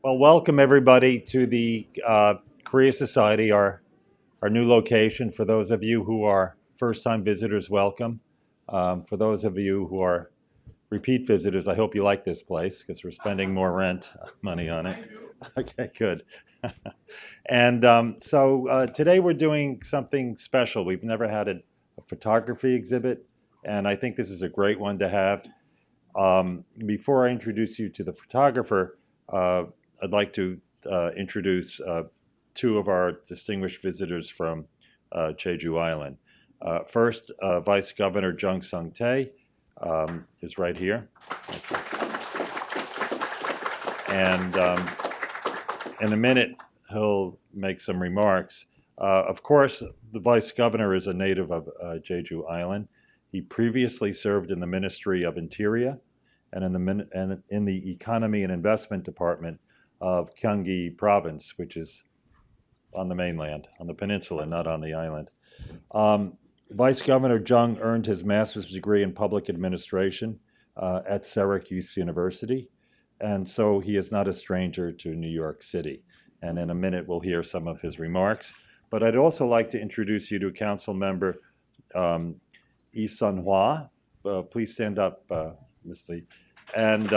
Well, welcome everybody to the Korea Society, our new location. For those of you who are first-time visitors, welcome. For those of you who are repeat visitors, I hope you like this place because we're spending more rent money on it. Okay, good. And so today we're doing something special. We've never had a photography exhibit, and I think this is a great one to have. Before I introduce you to the photographer, I'd like to introduce two of our distinguished visitors from Jeju Island. First, Vice Governor Jung Sung-tae is right here. And in a minute, he'll make some remarks. Of course, the Vice Governor is a native of Jeju Island. He previously served in the Ministry of Interior and in the Economy and Investment Department of Gyeonggi Province, which is on the mainland, on the peninsula, not on the island. Vice Governor Jung earned his master's degree in public administration at Syracuse University, and so he is not a stranger to New York City. And in a minute, we'll hear some of his remarks. But I'd also like to introduce you to Council Member Lee Sun-hwa. Please stand up, Ms. Lee. And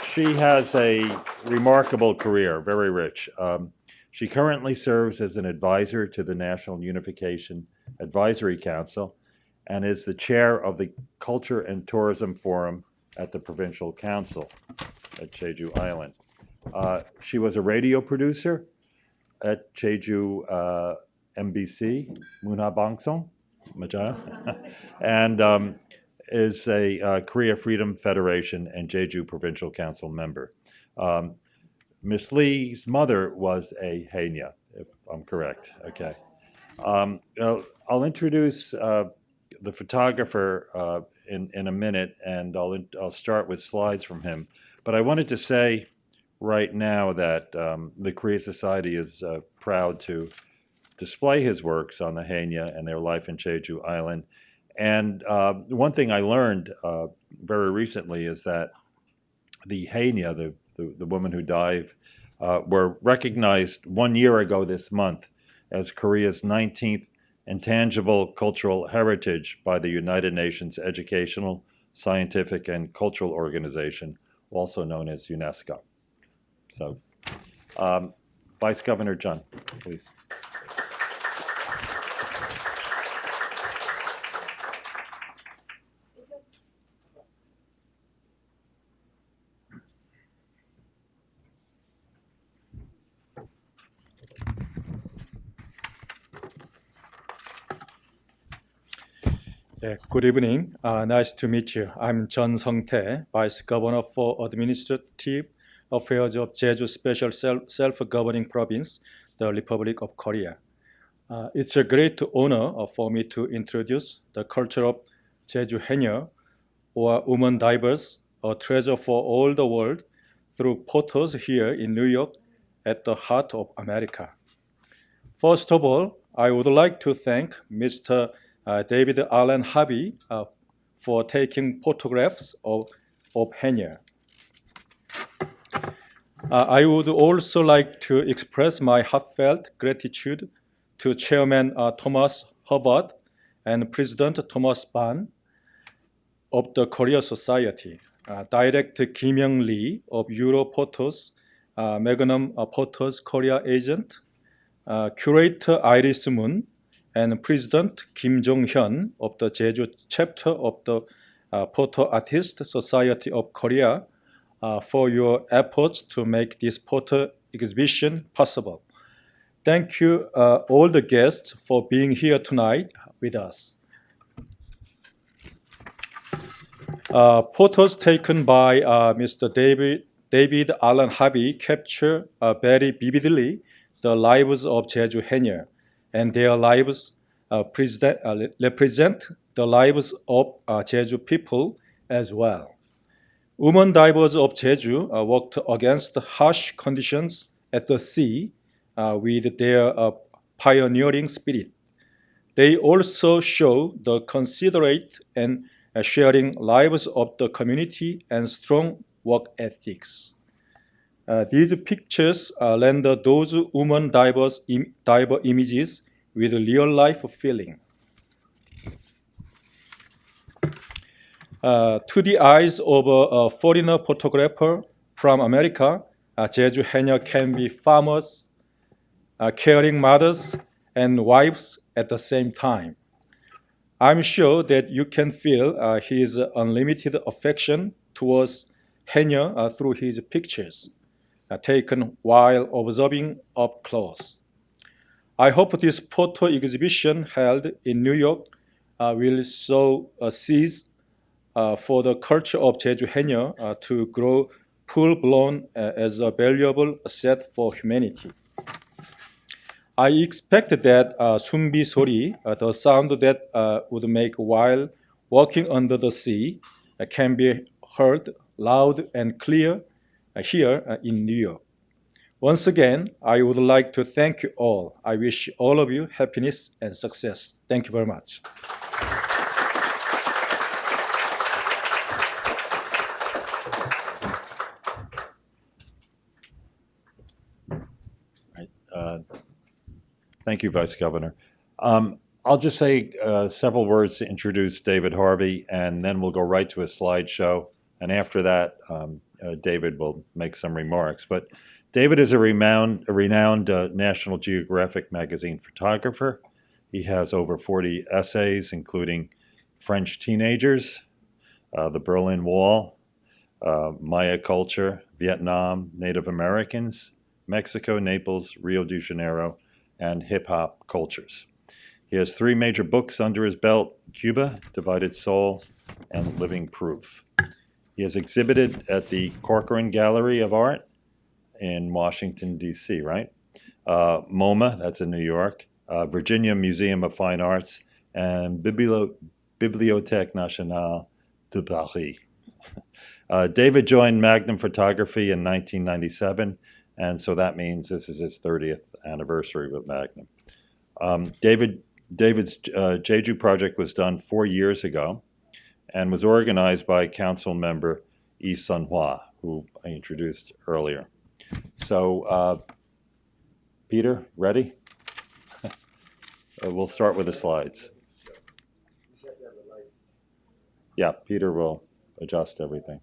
she has a remarkable career, very rich. She currently serves as an advisor to the National Unification Advisory Council and is the chair of the Culture and Tourism Forum at the Provincial Council at Jeju Island. She was a radio producer at Jeju MBC, Munha Bangsong, and is a Korea Freedom Federation and Jeju Provincial Council member. Ms. Lee's mother was a haenyeo, if I'm correct. Okay. I'll introduce the photographer in a minute, and I'll start with slides from him. But I wanted to say right now that the Korea Society is proud to display his works on the haenyeo and their life in Jeju Island. And one thing I learned very recently is that the haenyeo, the woman who died, were recognized 1 year ago this month as Korea's 19th Intangible Cultural Heritage by the United Nations Educational, Scientific, and Cultural Organization, also known as UNESCO. So, Vice Governor Jung, please. Yeah, good evening. Nice to meet you. I'm Jung Sung-tae, Vice Governor for Administrative Affairs of Jeju Special Self-Governing Province, the Republic of Korea. It's a great honor for me to introduce the culture of Jeju Haenyeo, or woman divers, a treasure for all the world, through photos here in New York at the heart of America. First of all, I would like to thank Mr. David Alan Harvey for taking photographs of haenyeo. I would also like to express my heartfelt gratitude to Chairman Thomas Hubbard and President Thomas Ban of the Korea Society, Director Kim Young-lee of Yuropoto's Magnum Photos Korea agent, Curator Iris Moon, and President Kim Jong-hyun of the Jeju chapter of the Photo Artist Society of Korea for your efforts to make this photo exhibition possible. Thank you all the guests for being here tonight with us. Photos taken by Mr. David Alan Harvey capture very vividly the lives of Jeju Haenyeo, and their lives represent the lives of Jeju people as well. Women divers of Jeju worked against harsh conditions at the sea with their pioneering spirit. They also show the considerate and sharing lives of the community and strong work ethics. These pictures render those women diverse images with real-life feeling. To the eyes of a foreigner photographer from America, JEJU HAENYEO can be farmers, caring mothers, and wives at the same time. I'm sure that you can feel his unlimited affection towards Haenyeo through his pictures, taken while observing up close. I hope this photo exhibition held in New York will sow seeds for the culture of JEJU HAENYEO to grow full-blown as a valuable asset for humanity. I expect that 숨비 소리, the sound that would make while walking under the sea, can be heard loud and clear here in New York. Once again, I would like to thank you all. I wish all of you happiness and success. Thank you very much. Thank you, Vice Governor. I'll just say several words to introduce David Harvey, and then we'll go right to a slideshow. And after that, David will make some remarks. But David is a renowned National Geographic magazine photographer. He has over 40 essays, including French Teenagers, the Berlin Wall, Maya Culture, Vietnam, Native Americans, Mexico, Naples, Rio de Janeiro, and hip-hop cultures. He has 3 major books under his belt: Cuba, Divided Soul, and Living Proof. He has exhibited at the Corcoran Gallery of Art in Washington, D.C., right? MoMA, that's in New York, Virginia Museum of Fine Arts, and Bibliothèque Nationale de Paris. David joined Magnum Photography in 1997, and so that means this is his 30th anniversary with Magnum. David's JEJU project was done 4 years ago and was organized by Council Member Yi Sun-hwa, who I introduced earlier. So, Peter, ready? We'll start with the slides. Yeah, Peter will adjust everything.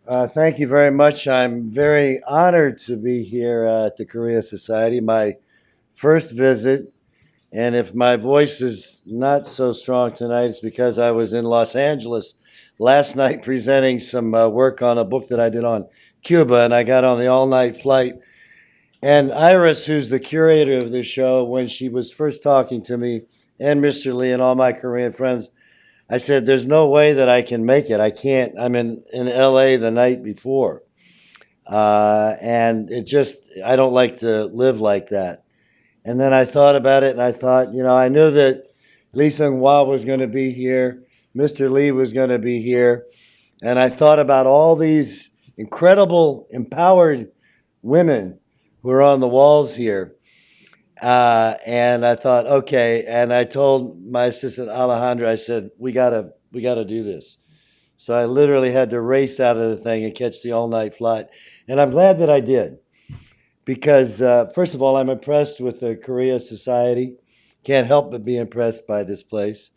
Thank you very much. I'm very honored to be here at the Korea Society, my first visit. And if my voice is not so strong tonight, it's because I was in Los Angeles last night presenting some work on a book that I did on Cuba, and I got on the all-night flight. And Iris, who's the curator of this show, when she was first talking to me, and Mr. Lee and all my Korean friends, I said, there's no way that I can make it. I can't. I'm in LA the night before. And I don't like to live like that. And then I thought about it, and I thought, I knew that Lee Seung-hwa was going to be here, Mr. Lee was going to be here. And I thought about all these incredible, empowered women who are on the walls here. And I thought, okay. And I told my assistant Alejandra, I said, we gotta do this. So I literally had to race out of the thing and catch the all-night flight. And I'm glad that I did. Because, first of all, I'm impressed with the Korea Society. Can't help but be impressed by this place.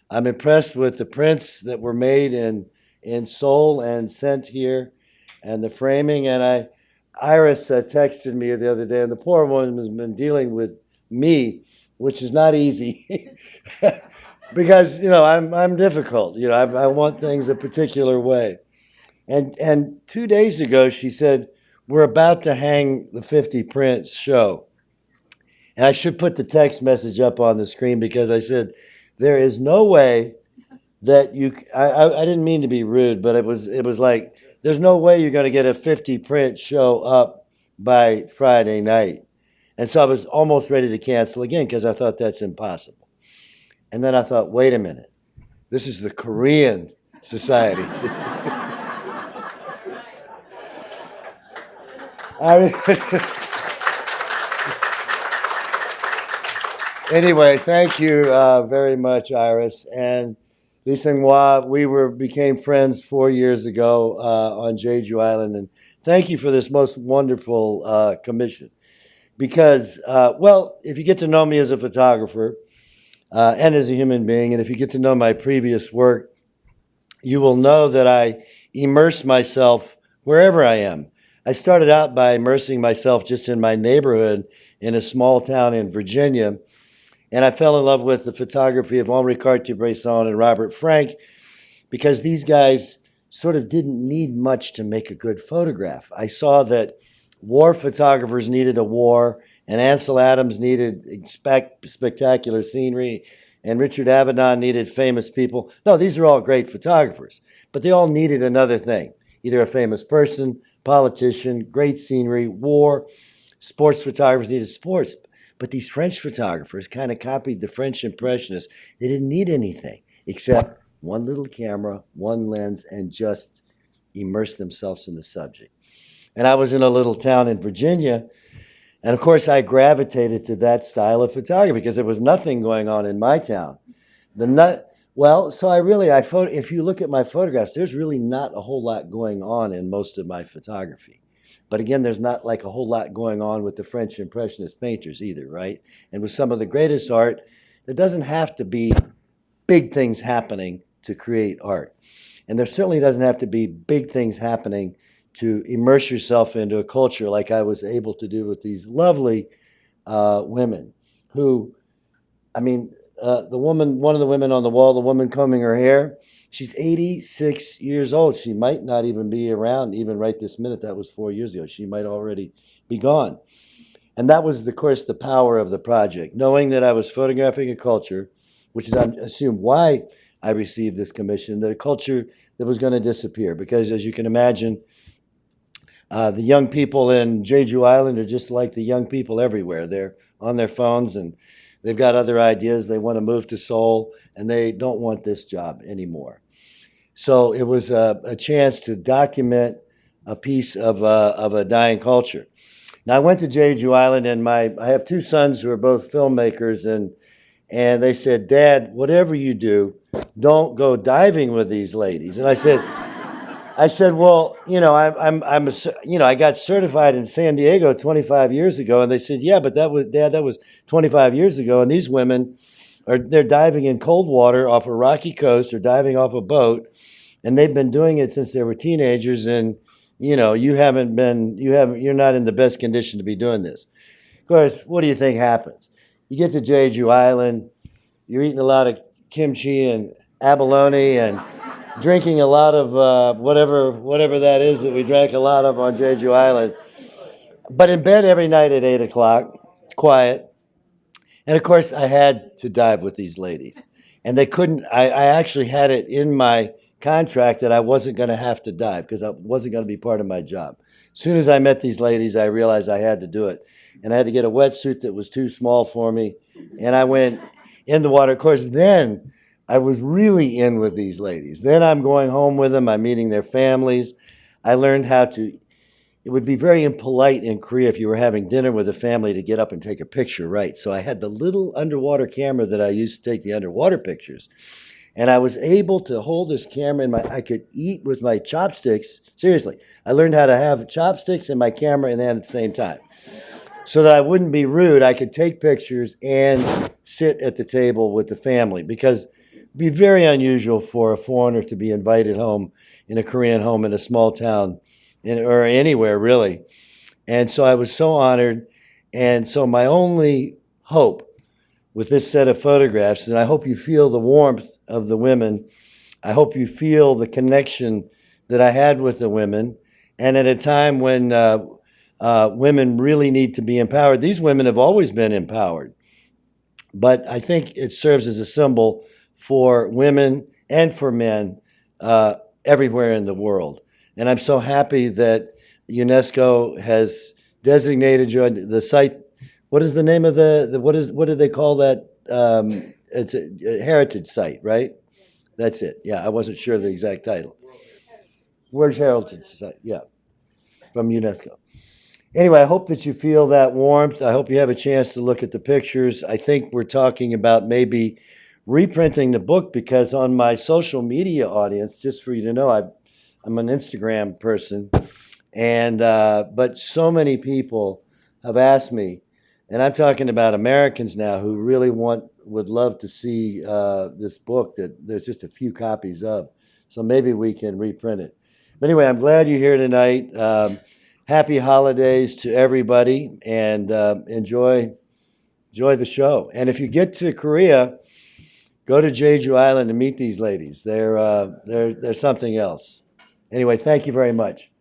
I'm impressed with the prints that were made in Seoul and sent here, and the framing. And Iris texted me the other day, and the poor woman has been dealing with me, which is not easy, because I'm difficult. I want things a particular way. And 2 days ago, she said, we're about to hang the 50 prints show. And I should put the text message up on the screen, because I said, there is no way that I didn't mean to be rude, but it was like, there's no way you're going to get a 50 print show up by Friday night. And so I was almost ready to cancel again, because I thought that's impossible. And then I thought, wait a minute, this is the Korean Society. Anyway, thank you very much, Iris. And Lee Seung-hwa, we became friends 4 years ago on Jeju Island. And thank you for this most wonderful commission. Because, if you get to know me as a photographer and as a human being, and if you get to know my previous work, you will know that I immerse myself wherever I am. I started out by immersing myself just in my neighborhood in a small town in Virginia. And I fell in love with the photography of Henri Cartier-Bresson and Robert Frank, because these guys sort of didn't need much to make a good photograph. I saw that war photographers needed a war, and Ansel Adams needed spectacular scenery, and Richard Avedon needed famous people. No, these are all great photographers, but they all needed another thing, either a famous person, politician, great scenery, war. Sports photographers needed sports. But these French photographers kind of copied the French Impressionists. They didn't need anything except one little camera, one lens, and just immerse themselves in the subject. And I was in a little town in Virginia, and of course I gravitated to that style of photography because there was nothing going on in my town. If you look at my photographs, there's really not a whole lot going on in most of my photography. But again, there's not like a whole lot going on with the French Impressionist painters either, right? And with some of the greatest art, there doesn't have to be big things happening to create art. And there certainly doesn't have to be big things happening to immerse yourself into a culture like I was able to do with these lovely women who, one of the women on the wall, the woman combing her hair, she's 86 years old. She might not even be around even right this minute. That was 4 years ago. She might already be gone. And that was, of course, the power of the project, knowing that I was photographing a culture, which is, I assume, why I received this commission, that a culture that was going to disappear. Because as you can imagine, the young people in Jeju Island are just like the young people everywhere. They're on their phones and they've got other ideas. They want to move to Seoul and they don't want this job anymore. So it was a chance to document a piece of a dying culture. Now I went to Jeju Island, and I have two sons who are both filmmakers, and they said, "Dad, whatever you do, don't go diving with these ladies." And I said, "Well, I got certified in San Diego 25 years ago." And they said, "Yeah, but that was 25 years ago, and these women they're diving in cold water off a rocky coast or diving off a boat, and they've been doing it since they were teenagers. And you're not in the best condition to be doing this. Of course, what do you think happens? You get to Jeju Island, you're eating a lot of kimchi and abalone and drinking a lot of whatever that is that we drank a lot of on Jeju Island. But in bed every night at 8 o'clock, quiet. And of course, I had to dive with these ladies. And they couldn't, I actually had it in my contract that I wasn't going to have to dive because it wasn't going to be part of my job. As soon as I met these ladies, I realized I had to do it. And I had to get a wetsuit that was too small for me. And I went in the water. Of course, then I was really in with these ladies. Then I'm going home with them. I'm meeting their families. I learned how to, it would be very impolite in Korea if you were having dinner with a family to get up and take a picture, right? So I had the little underwater camera that I used to take the underwater pictures. And I was able to hold this camera I could eat with my chopsticks. Seriously, I learned how to have chopsticks and my camera in hand at the same time. So that I wouldn't be rude, I could take pictures and sit at the table with the family, because it'd be very unusual for a foreigner to be invited home in a Korean home in a small town or anywhere really. And so I was so honored. And so my only hope with this set of photographs, and I hope you feel the warmth of the women. I hope you feel the connection that I had with the women. And at a time when women really need to be empowered. These women have always been empowered. But I think it serves as a symbol for women and for men everywhere in the world. And I'm so happy that UNESCO has designated the site. What is the name of what do they call that? It's a heritage site, right? That's it. Yeah, I wasn't sure of the exact title. World Heritage Site, yeah, from UNESCO. Anyway, I hope that you feel that warmth. I hope you have a chance to look at the pictures. I think we're talking about maybe reprinting the book, because on my social media audience, just for you to know, I'm an Instagram person, and but so many people have asked me, and I'm talking about Americans now who really would love to see this book that there's just a few copies of. So maybe we can reprint it. But anyway, I'm glad you're here tonight. Happy holidays to everybody, and enjoy the show. And if you get to Korea, go to Jeju Island and meet these ladies. They're something else. Anyway, thank you very much.